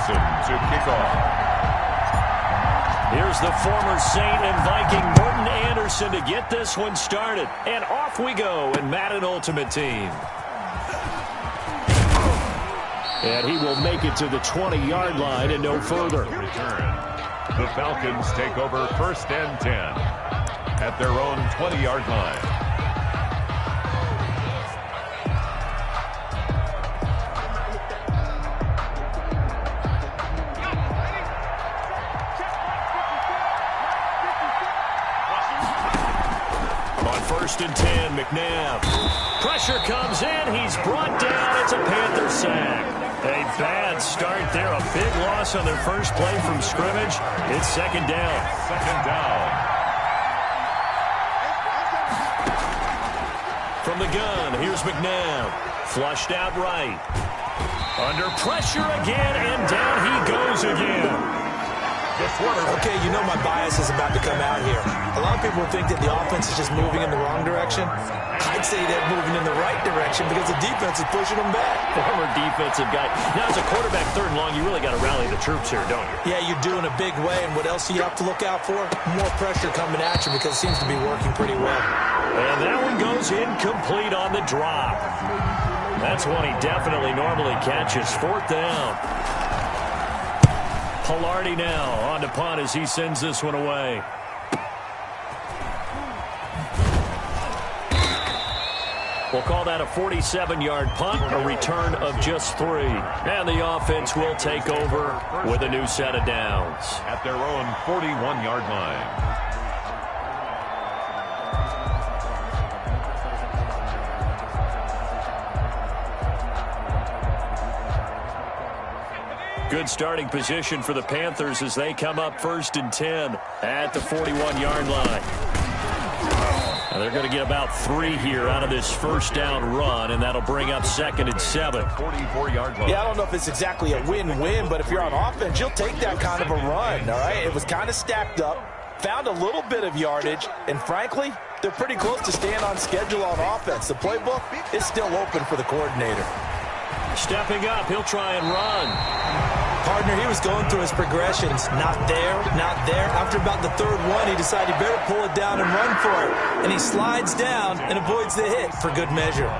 Anderson to kick off. Here's the former Saint and Viking Morten Andersen to get this one started. And off we go in Madden Ultimate Team. And he will make it to the 20-yard line and no further. Return. The Falcons take over 1st and 10 at their own 20-yard line. On 1st and 10, McNabb. Pressure comes in. He's brought down. It's a Panther sack. A bad start there. A big loss on their first play from scrimmage. It's 2nd down. 2nd down. From the gun, here's McNabb. Flushed out right. Under pressure again, and down he goes again. Okay, you know my bias is about to come out here. A lot of people think that the offense is just moving in the wrong direction. I'd say they're moving in the right direction because the defense is pushing them back. Former defensive guy. Now, as a quarterback 3rd and long, you really got to rally the troops here, don't you? Yeah, you do in a big way, and what else do you have to look out for? More pressure coming at you because it seems to be working pretty well. And that one goes incomplete on the drop. That's one he definitely normally catches. 4th down. Pilardi now on to punt as he sends this one away. We'll call that a 47-yard punt, a return of just 3. And the offense will take over with a new set of downs. At their own 41-yard line. Good starting position for the Panthers as they come up 1st and 10 at the 41-yard line. Now they're going to get about 3 here out of this 1st down run, and that'll bring up 2nd and 7. 44-yard line. Yeah, I don't know if it's exactly a win-win, but if you're on offense, you'll take that kind of a run, all right? It was kind of stacked up, found a little bit of yardage, and frankly, they're pretty close to staying on schedule on offense. The playbook is still open for the coordinator. Stepping up, he'll try and run. Partner, he was going through his progressions. Not there, not there. After about the 3rd one, he decided he better pull it down and run for it. And he slides down and avoids the hit for good measure.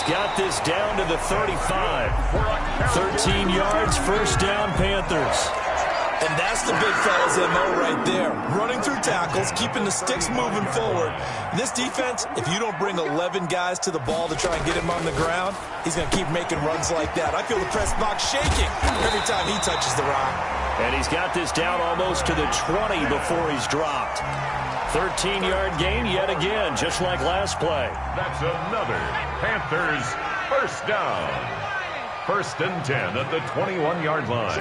Got this down to the 35. 13 yards, 1st down, Panthers. And that's the big fella's MO right there. Running through tackles, keeping the sticks moving forward. This defense, if you don't bring 11 guys to the ball to try and get him on the ground, he's going to keep making runs like that. I feel the press box shaking every time he touches the rock. And he's got this down almost to the 20 before he's dropped. 13-yard gain yet again, just like last play. That's another Panthers 1st down. 1st and 10 at the 21-yard line.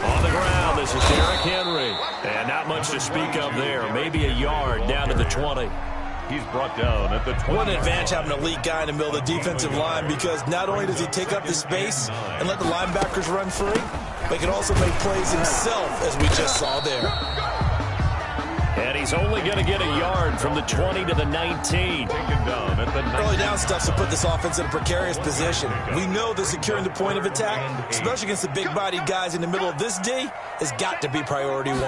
On the ground, this is Derrick Henry. And not much to speak of there. Maybe a yard down to the 20. He's brought down at the 20. What an advantage having an elite guy in the middle of the defensive line, because not only does he take up the space and let the linebackers run free, but he can also make plays himself, as we just saw there. And he's only going to get a yard from the 20 to the 19. Down at the 19. Early down stuff's to put this offense in a precarious position. We know that securing the point of attack, especially against the big-bodied guys in the middle of this D, has got to be priority 1.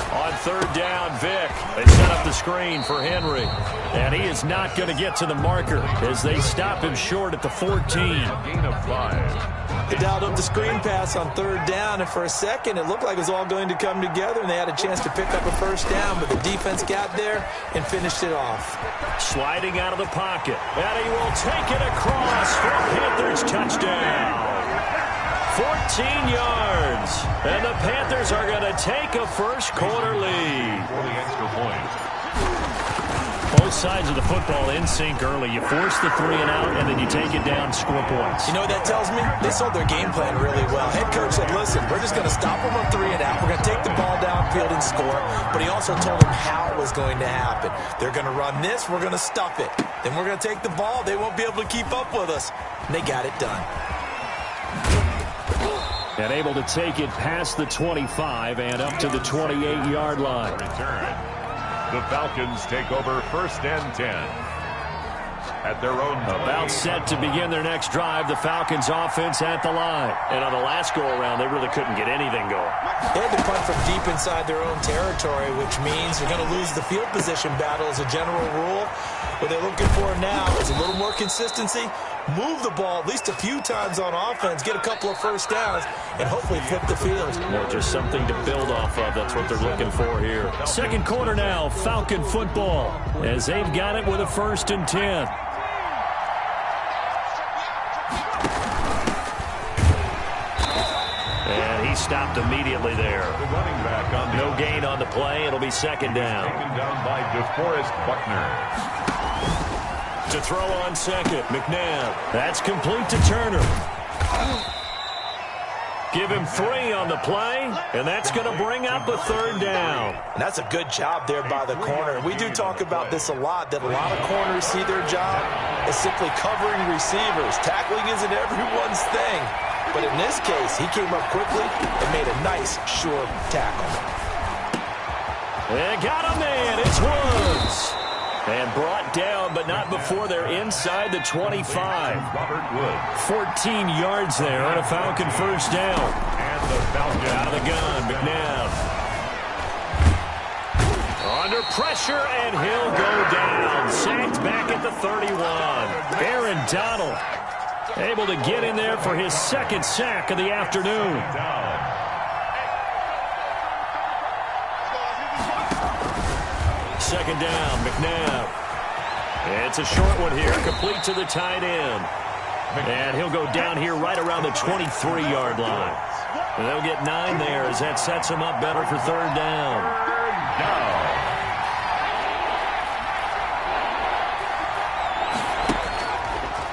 On 3rd down, Vick. They set up the screen for Henry. And he is not going to get to the marker as they stop him short at the 14. Gain of 5. They dialed up the screen pass on 3rd down, and for a second it looked like it was all going to come together, and they had a chance to pick up a 1st down, but the defense got there and finished it off. Sliding out of the pocket, and he will take it across for a Panthers touchdown. 14 yards, and the Panthers are going to take a 1st quarter lead. For the extra point. Both sides of the football in sync early. You force the 3 and out, and then you take it down, score points. You know what that tells me? They sold their game plan really well. Head coach said, listen, we're just going to stop them on 3 and out. We're going to take the ball downfield and score. But he also told them how it was going to happen. They're going to run this. We're going to stuff it. Then we're going to take the ball. They won't be able to keep up with us. And they got it done. And able to take it past the 25 and up to the 28-yard line. Return. The Falcons take over 1st and 10. At their own about set to begin their next drive. The Falcons offense at the line. And on the last go-around, they really couldn't get anything going. They had to punt from deep inside their own territory, which means you're going to lose the field position battle as a general rule. What they're looking for now is a little more consistency, move the ball at least a few times on offense, get a couple of first downs, and hopefully flip the field. Or just something to build off of. That's what they're looking for here. Second quarter now, Falcon football, as they've got it with a 1st and 10. And he stopped immediately there. The running back on no gain on the play. It'll be 2nd down. Taken down by DeForest Buckner. To throw on 2nd, McNabb. That's complete to Turner. Give him 3 on the play, and that's going to bring up a 3rd down. And that's a good job there by the corner. We do talk about this a lot, that a lot of corners see their job as simply covering receivers. Tackling isn't everyone's thing. But in this case, he came up quickly and made a nice, sure tackle. And got a man. It's Woods. And brought down, but not before they're inside the 25. Robert Woods. 14 yards there on a Falcon 1st down. And the Falcons out of the gun, McNabb. Under pressure, and he'll go down. Sacked back at the 31. Aaron Donald able to get in there for his 2nd sack of the afternoon. Second down, McNabb. It's a short one here, complete to the tight end. And he'll go down here right around the 23-yard line. And they'll get 9 there as that sets him up better for 3rd down.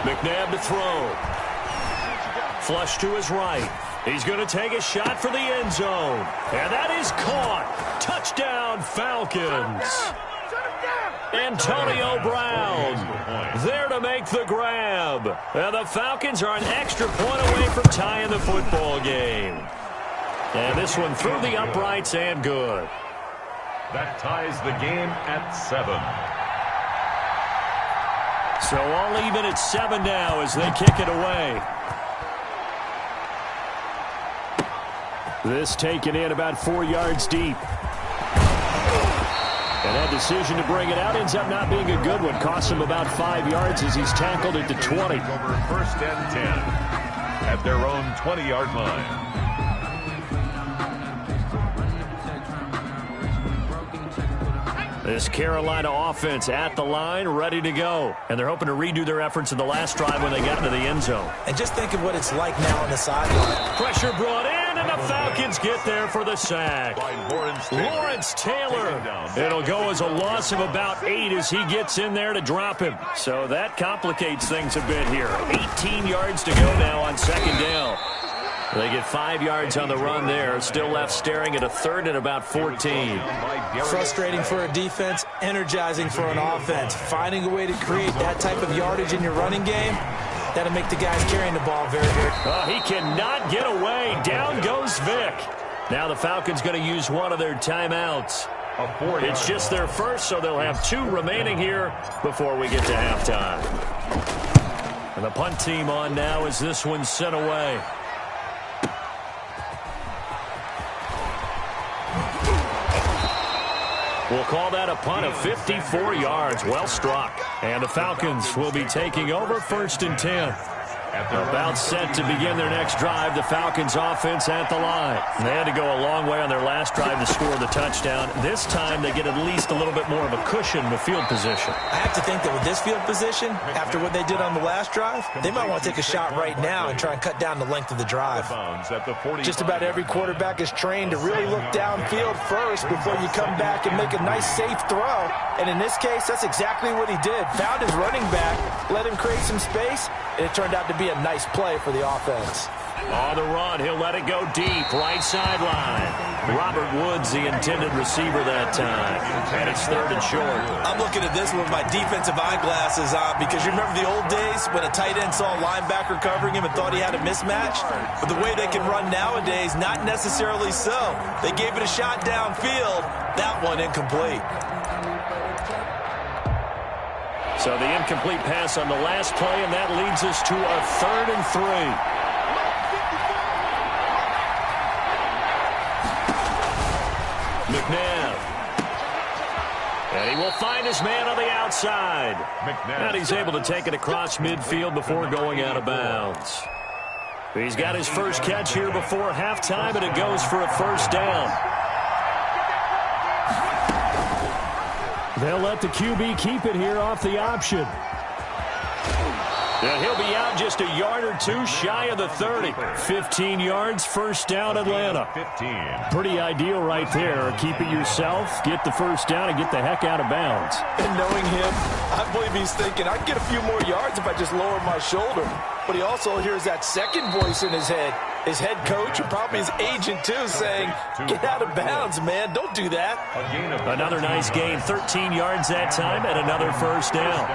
McNabb to throw. Flush to his right. He's going to take a shot for the end zone. And that is caught. Touchdown, Falcons. Antonio Brown there to make the grab. And the Falcons are an extra point away from tying the football game. And this one through the uprights and good. That ties the game at 7. So all even at 7 now as they kick it away. This taken in about 4 yards deep. And that decision to bring it out ends up not being a good one. Costs him about 5 yards as he's tackled at the 20. Over 1st and 10 at their own 20-yard line. This Carolina offense at the line, ready to go. And they're hoping to redo their efforts in the last drive when they got into the end zone. And just think of what it's like now on the sideline. Pressure brought in, and the Falcons get there for the sack. Lawrence Taylor. It'll go as a loss of about 8 as he gets in there to drop him. So that complicates things a bit here. 18 yards to go now on 2nd down. They get 5 yards on the run there. Still left staring at a 3rd and about 14. Frustrating for a defense, energizing for an offense. Finding a way to create that type of yardage in your running game, that'll make the guys carrying the ball very good. He cannot get away. Down goes Vic. Now the Falcons going to use one of their timeouts. It's just their first, so they'll have 2 remaining here before we get to halftime. And the punt team on now as this one's sent away. We'll call that a punt of 54 yards. Well struck. And the Falcons will be taking over 1st and 10. About set to begin their next drive. The Falcons offense at the line. They had to go a long way on their last drive to score the touchdown. This time they get at least a little bit more of a cushion with field position. I have to think that with this field position, after what they did on the last drive, they might want to take a shot right now and try and cut down the length of the drive. Just about every quarterback is trained to really look downfield first before you come back and make a nice safe throw. And in this case, that's exactly what he did. Found his running back, let him create some space, and it turned out to be a nice play for the offense. On the run, he'll let it go deep, right sideline. Robert Woods, the intended receiver that time. And it's 3rd and short. I'm looking at this with my defensive eyeglasses on because you remember the old days when a tight end saw a linebacker covering him and thought he had a mismatch? But the way they can run nowadays, not necessarily so. They gave it a shot downfield. That one incomplete. So the incomplete pass on the last play, and that leads us to a 3rd and 3. McNabb. And he will find his man on the outside. And he's able to take it across midfield before going out of bounds. He's got his first catch here before halftime, and it goes for a 1st down. They'll let the QB keep it here off the option. And he'll be out just a yard or two shy of the 30. 15 yards, 1st down, Atlanta. 15. Pretty ideal right there. Keep it yourself, get the 1st down, and get the heck out of bounds. And knowing him, I believe he's thinking, I can get a few more yards if I just lower my shoulder. But he also hears that second voice in his head. His head coach and probably his agent, too, saying, get out of bounds, man. Don't do that. Another nice gain, 13 yards that time, and another 1st down.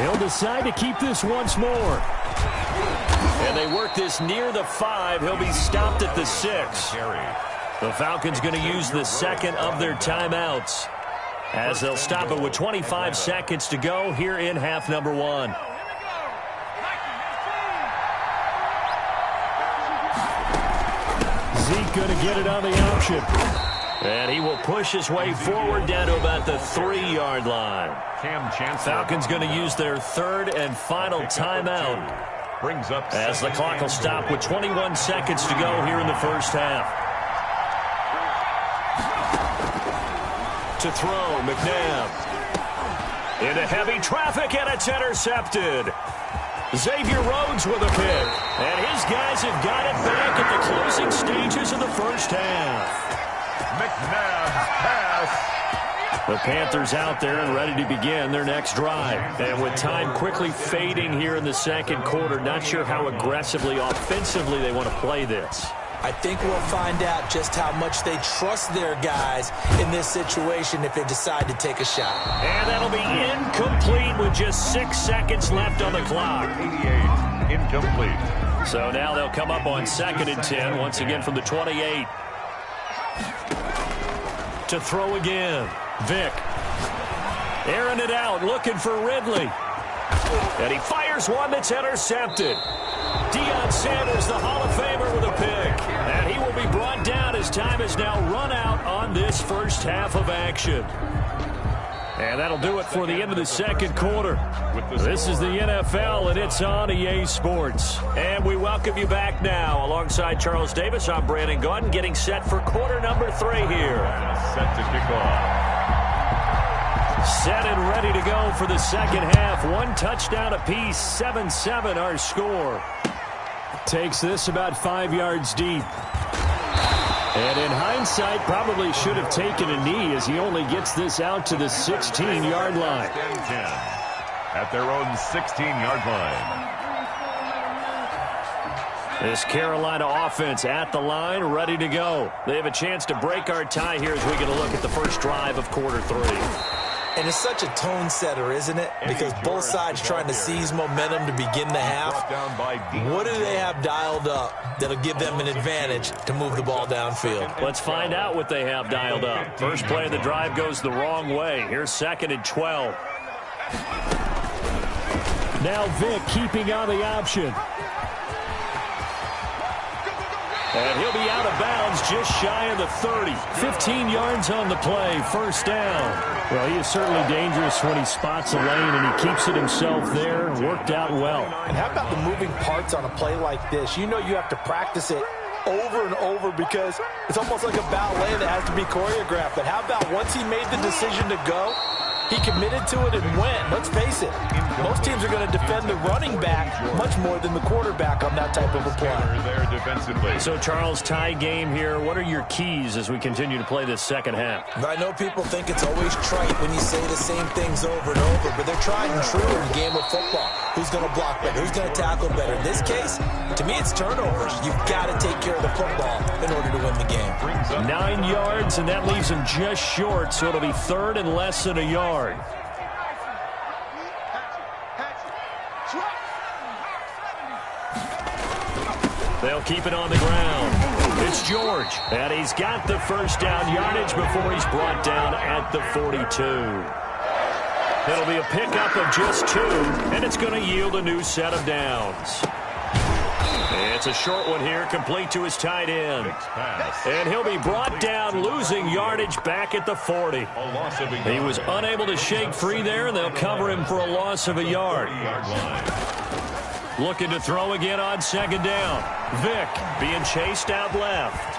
He'll decide to keep this once more. And they work this near the 5. He'll be stopped at the 6. The Falcons going to use the 2nd of their timeouts as they'll stop it with 25 seconds to go here in half number 1. Zeke going to get it on the option. And he will push his way forward down to about the 3-yard line. Falcons going to use their 3rd and final timeout as the clock will stop with 21 seconds to go here in the 1st half. To throw, McNabb. Into heavy traffic, and it's intercepted. Xavier Rhodes with a pick. And his guys have got it back at the closing stages of the 1st half. McNabb's pass. The Panthers out there and ready to begin their next drive. And with time quickly fading here in the 2nd quarter, not sure how aggressively, offensively they want to play this. I think we'll find out just how much they trust their guys in this situation if they decide to take a shot. And that'll be incomplete with just 6 seconds left on the clock. 88, incomplete. So now they'll come up on 2nd and 10, once again from the 28. To throw again. Vick. Airing it out, looking for Ridley. And he fires one that's intercepted. Deion Sanders, the Hall of Famer, with a pick. And he will be brought down as time is now run out on this 1st half of action. And that'll do it for the end of the 2nd quarter. This is the NFL, and it's on EA Sports. And we welcome you back now. Alongside Charles Davis, I'm Brandon Gaudin, getting set for quarter number 3 here. Set to kick off. Set and ready to go for the 2nd half. 1 touchdown apiece, 7-7 our score. Takes this about 5 yards deep. And in hindsight, probably should have taken a knee as he only gets this out to the 16-yard line. At their own 16-yard line. This Carolina offense at the line, ready to go. They have a chance to break our tie here as we get a look at the first drive of quarter 3. And it's such a tone setter, isn't it? Because both sides trying to seize momentum to begin the half. What do they have dialed up that'll give them an advantage to move the ball downfield? Let's find out what they have dialed up. First play of the drive goes the wrong way. Here's 2nd and 12. Now Vick keeping on the option. And he'll be out of bounds just shy of the 30. 15 yards on the play, 1st down. Well, he is certainly dangerous when he spots a lane, and he keeps it himself there. Worked out well. And how about the moving parts on a play like this? You know you have to practice it over and over because it's almost like a ballet that has to be choreographed. But how about once he made the decision to go, he committed to it and went. Let's face it, most teams are going to defend the running back much more than the quarterback on that type of a play. There defensively. So, Charles, tie game here. What are your keys as we continue to play this 2nd half? I know people think it's always trite when you say the same things over and over, but they're tried and true in the game of football. who's going to block better, who's going to tackle better. In this case, to me, it's turnovers. You've got to take care of the football in order to win the game. 9 yards, and that leaves him just short, so it'll be third and less than a yard. They'll keep it on the ground. It's George, and he's got the first down yardage before he's brought down at the 42. It'll be a pickup of just 2, and it's going to yield a new set of downs. It's a short one here, complete to his tight end. And he'll be brought down, losing yardage back at the 40. He was unable to shake free there, and they'll cover him for a loss of a yard. Looking to throw again on second down. Vick being chased out left.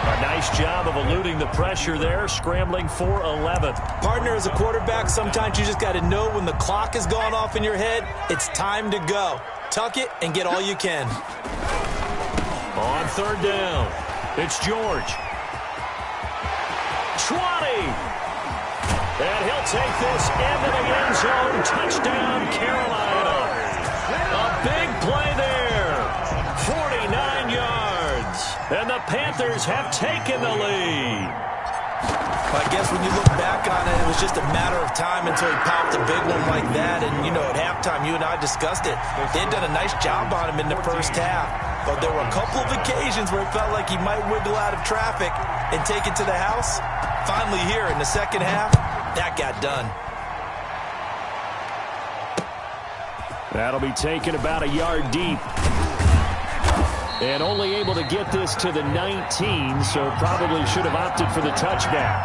A nice job of eluding the pressure there, scrambling for 11. Partner, as a quarterback, sometimes you just got to know when the clock has gone off in your head, it's time to go. Tuck it and get all you can. On third down, it's George. 20. And he'll take this into the end zone. Touchdown, Carolina. A big play there. 49 yards. And the Panthers have taken the lead. I guess when you look back on it, it was just a matter of time until he popped a big one like that. And, you know, at halftime, you and I discussed it. They had done a nice job on him in the first half. But there were a couple of occasions where it felt like he might wiggle out of traffic and take it to the house. Finally here in the second half, that got done. That'll be taken about a yard deep. And only able to get this to the 19, so probably should have opted for the touchback.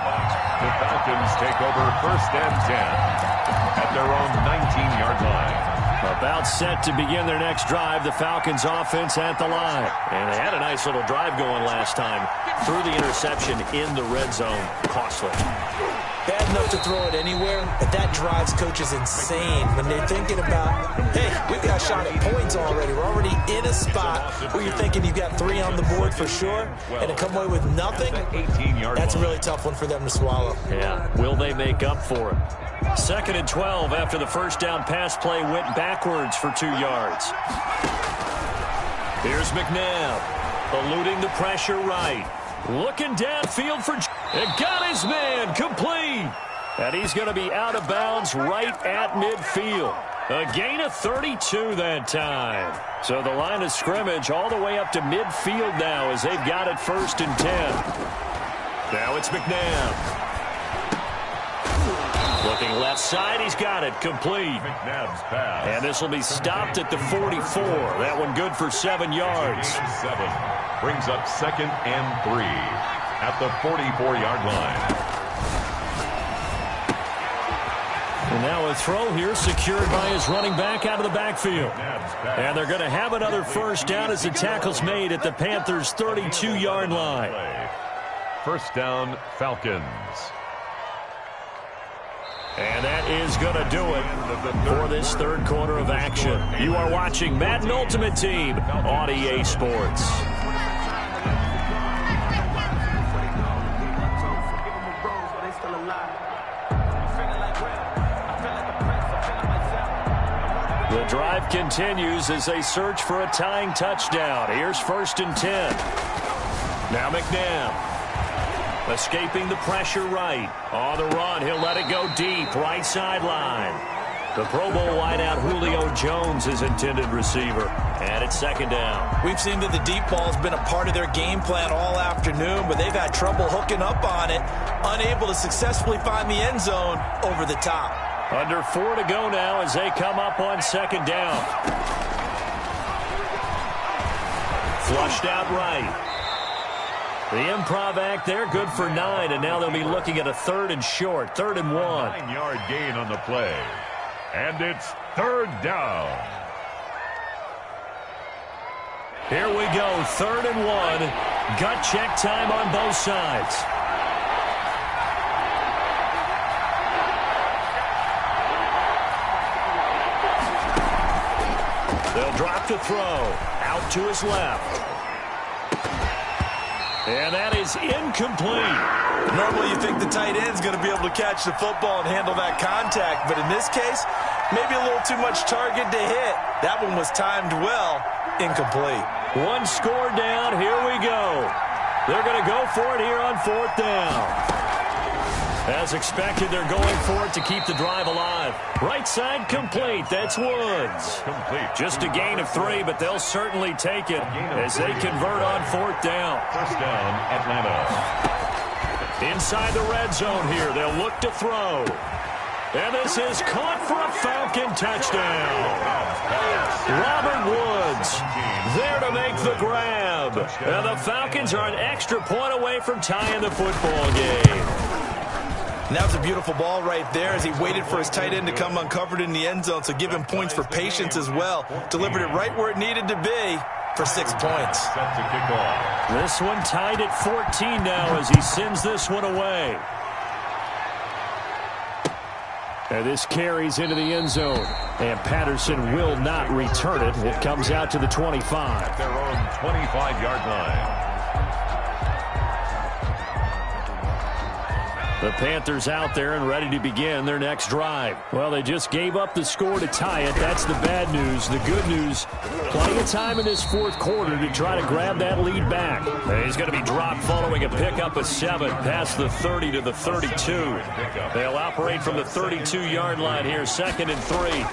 The Falcons take over first and 10 at their own 19-yard line. About set to begin their next drive, the Falcons offense at the line. And they had a nice little drive going last time. Threw the interception in the red zone. Costly. Bad enough to throw it anywhere, but that drives coaches insane when they're thinking about, hey, we've got a shot at points already. We're already in a spot where you're thinking you've got 3 on the board for sure, and to come away with nothing, that's a really tough one for them to swallow. Yeah, will they make up for it? 2nd and 12 after the first down pass play went backwards for 2 yards. Here's McNabb, eluding the pressure right. Looking downfield for... And got his man complete. And he's going to be out of bounds right at midfield. A gain of 32 that time. So the line of scrimmage all the way up to midfield now as they've got it 1st and 10. Now it's McNabb. Looking left side, he's got it complete. McNabb's pass. And this will be stopped at the 44. That one good for 7 yards. 7 brings up 2nd and 3 at the 44-yard line. And now a throw here secured by his running back out of the backfield. And they're going to have another first down as the tackle's made at the Panthers' 32-yard line. First down, Falcons. And that is going to do it for this third quarter of action. You are watching Madden Ultimate Team on EA Sports. The drive continues as they search for a tying touchdown. Here's 1st and 10. Now McNabb. Escaping the pressure right. On the run, he'll let it go deep, right sideline. The Pro Bowl wideout Julio Jones is intended receiver. And it's 2nd down. We've seen that the deep ball has been a part of their game plan all afternoon, but they've had trouble hooking up on it, unable to successfully find the end zone over the top. Under 4 to go now as they come up on 2nd down. Flushed out right. The improv act there, good for 9, and now they'll be looking at a 3rd and short, 3rd and 1. 9-yard gain on the play. And it's 3rd down. Here we go, 3rd and 1. Gut check time on both sides. They'll drop to throw. Out to his left. And that is incomplete. Normally you think the tight end's going to be able to catch the football and handle that contact, but in this case, Maybe a little too much target to hit. That one was timed well. Incomplete. One score down. Here we go. They're going to go for it here on 4th down. As expected, they're going for it to keep the drive alive. Right side complete. That's Woods. Complete. Just a gain of 3, but they'll certainly take it as they convert on 4th down. First down, Atlanta. Inside the red zone here. They'll look to throw. And this is caught for a Falcon touchdown. Robert Woods there to make the grab. And the Falcons are an extra point away from tying the football game. And that was a beautiful ball right there as he waited for his tight end to come uncovered in the end zone, so give him points for patience as well. Delivered it right where it needed to be for 6 points. Set to kick off. This one tied at 14 now as he sends this one away. And this carries into the end zone. And Patterson will not return it. It comes out to the 25. At their own 25-yard line. The Panthers out there and ready to begin their next drive. Well, they just gave up the score to tie it. That's the bad news. The good news, plenty of time in this 4th quarter to try to grab that lead back. He's going to be dropped following a pickup of 7 past the 30 to the 32. They'll operate from the 32-yard line here, 2nd and 3.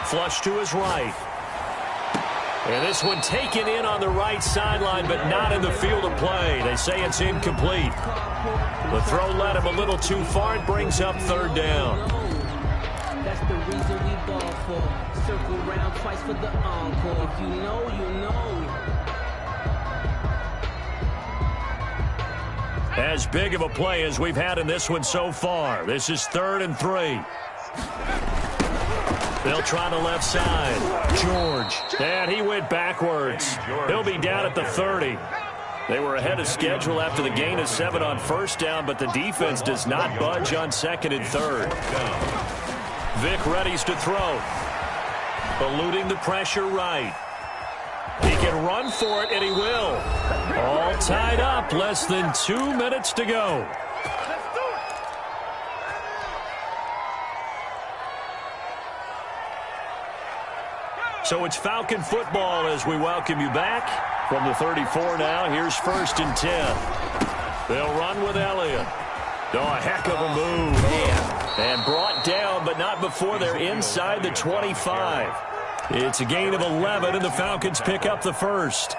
Flush to his right. And this one taken in on the right sideline, but not in the field of play. They say it's incomplete. The throw led him a little too far. It brings up 3rd down. That's the reason we ball for. Circle round twice for the encore. If you know, you know. As big of a play as we've had in this one so far. This is 3rd and 3. They'll try the left side. George. And he went backwards. He'll be down at the 30. They were ahead of schedule after the gain of 7 on 1st down, but the defense does not budge on 2nd and 3rd. Vic readies to throw. Eluding the pressure right. He can run for it, and he will. All tied up. Less than 2 minutes to go. So it's Falcon football as we welcome you back. From the 34 now, here's 1st and 10. They'll run with Elliott. Oh, a heck of a move. And brought down, but not before they're inside the 25. It's a gain of 11, and the Falcons pick up the 1st.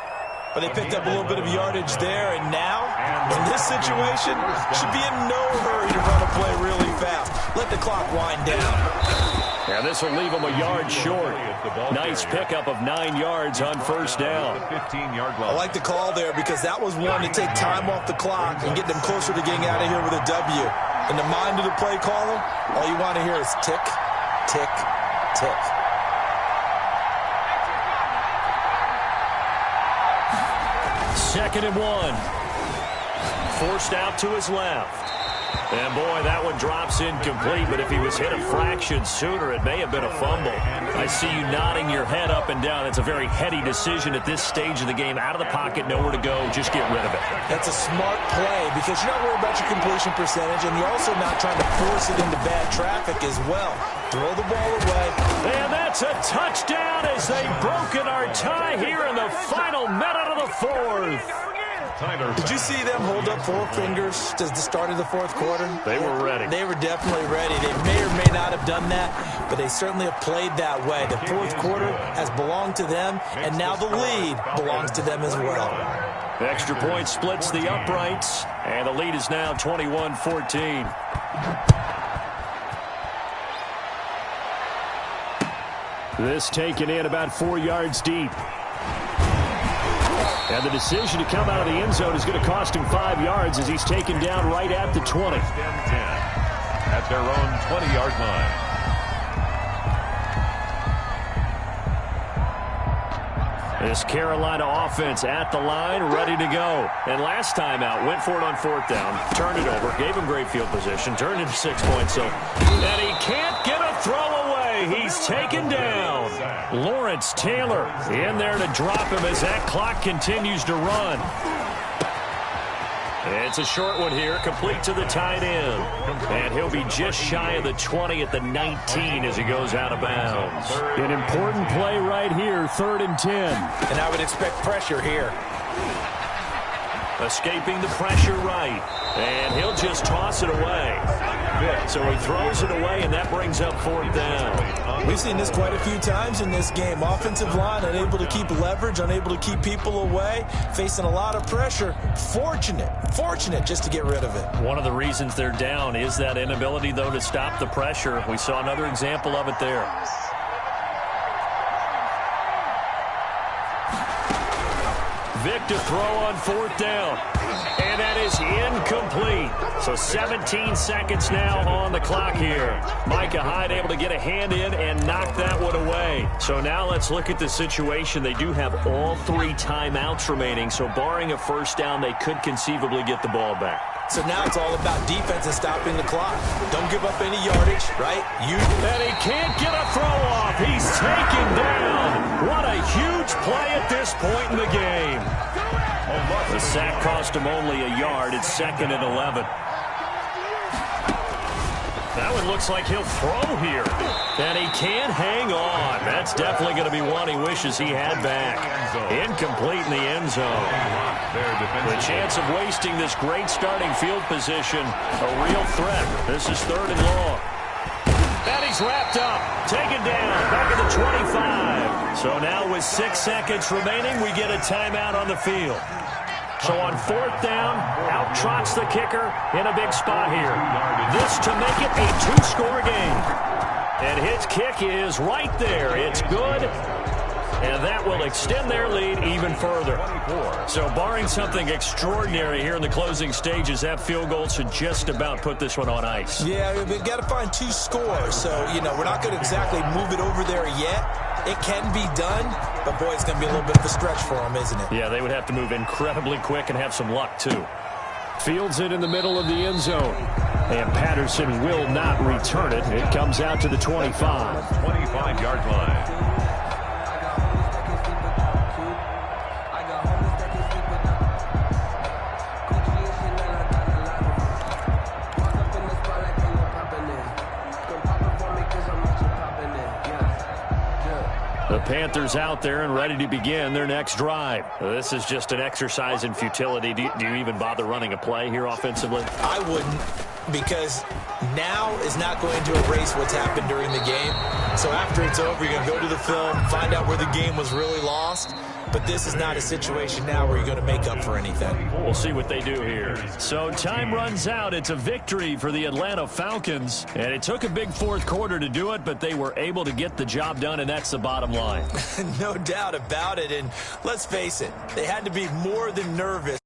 But they picked up a little bit of yardage there, and now, in this situation, should be in no hurry to run a play really fast. Let the clock wind down. And this will leave them a yard short. Nice pickup of 9 yards on 1st down. I like the call there because that was one to take time off the clock and get them closer to getting out of here with a W. In the mind of the play caller, all you want to hear is tick, tick, tick. Second and 1. Forced out to his left. And, boy, that one drops incomplete, but if he was hit a fraction sooner, it may have been a fumble. I see you nodding your head up and down. It's a very heady decision at this stage of the game. Out of the pocket, nowhere to go. Just get rid of it. That's a smart play because you're not worried about your completion percentage, and you're also not trying to force it into bad traffic as well. Throw the ball away. And that's a touchdown as they've broken our tie here in the final minute of the 4th. Did you see them hold up 4 fingers at the start of the 4th quarter? They were ready. They were definitely ready. They may or may not have done that, but they certainly have played that way. The 4th quarter has belonged to them, and now the lead belongs to them as well. Extra point splits the uprights, and the lead is now 21-14. This taken in about 4 yards deep. And the decision to come out of the end zone is going to cost him 5 yards as he's taken down right at the 20. At their own 20-yard line. This Carolina offense at the line, ready to go. And last time out, went for it on 4th down, turned it over, gave him great field position, turned it to 6 points. And he can't get a throw away. He's taken down. Lawrence Taylor in there to drop him as that clock continues to run. It's a short one here, complete to the tight end. And he'll be just shy of the 20 at the 19 as he goes out of bounds. An important play right here, 3rd and 10. And I would expect pressure here. Escaping the pressure right. And he'll just toss it away. So he throws it away, and that brings up 4th down. We've seen this quite a few times in this game. Offensive line unable to keep leverage, unable to keep people away, facing a lot of pressure. Fortunate just to get rid of it. One of the reasons they're down is that inability, though, to stop the pressure. We saw another example of it there. Vic to throw on 4th down. And that is incomplete. So 17 seconds now on the clock here. Micah Hyde able to get a hand in and knock that one away. So now let's look at the situation. They do have all 3 timeouts remaining. So barring a first down, they could conceivably get the ball back. So now it's all about defense and stopping the clock. Don't give up any yardage, right? And he can't get a throw off. He's taken down. What a huge play at this point in the game. The sack cost him only a yard. It's 2nd and 11. That one looks like he'll throw here. And he can't hang on. That's definitely going to be one he wishes he had back. Incomplete in the end zone. The chance of wasting this great starting field position, a real threat. This is 3rd and long. And he's wrapped up. Taken down. Back at the 25. So now with 6 seconds remaining, we get a timeout on the field. So on 4th down, out trots the kicker in a big spot here. This to make it a 2-score game. And his kick is right there. It's good. And that will extend their lead even further. So barring something extraordinary here in the closing stages, that field goal should just about put this one on ice. Yeah, we've got to find 2 scores. So, we're not going to exactly move it over there yet. It can be done, but, boy, it's going to be a little bit of a stretch for them, isn't it? Yeah, they would have to move incredibly quick and have some luck, too. Fields it in the middle of the end zone. And Patterson will not return it. It comes out to the 25. 25-yard line. The Panthers out there and ready to begin their next drive. This is just an exercise in futility. Do you even bother running a play here offensively? I wouldn't, because now is not going to erase what's happened during the game. So after it's over, you're going to go to the film, find out where the game was really lost. But this is not a situation now where you're going to make up for anything. We'll see what they do here. So time runs out. It's a victory for the Atlanta Falcons. And it took a big 4th quarter to do it, but they were able to get the job done, and that's the bottom line. No doubt about it. And let's face it, they had to be more than nervous.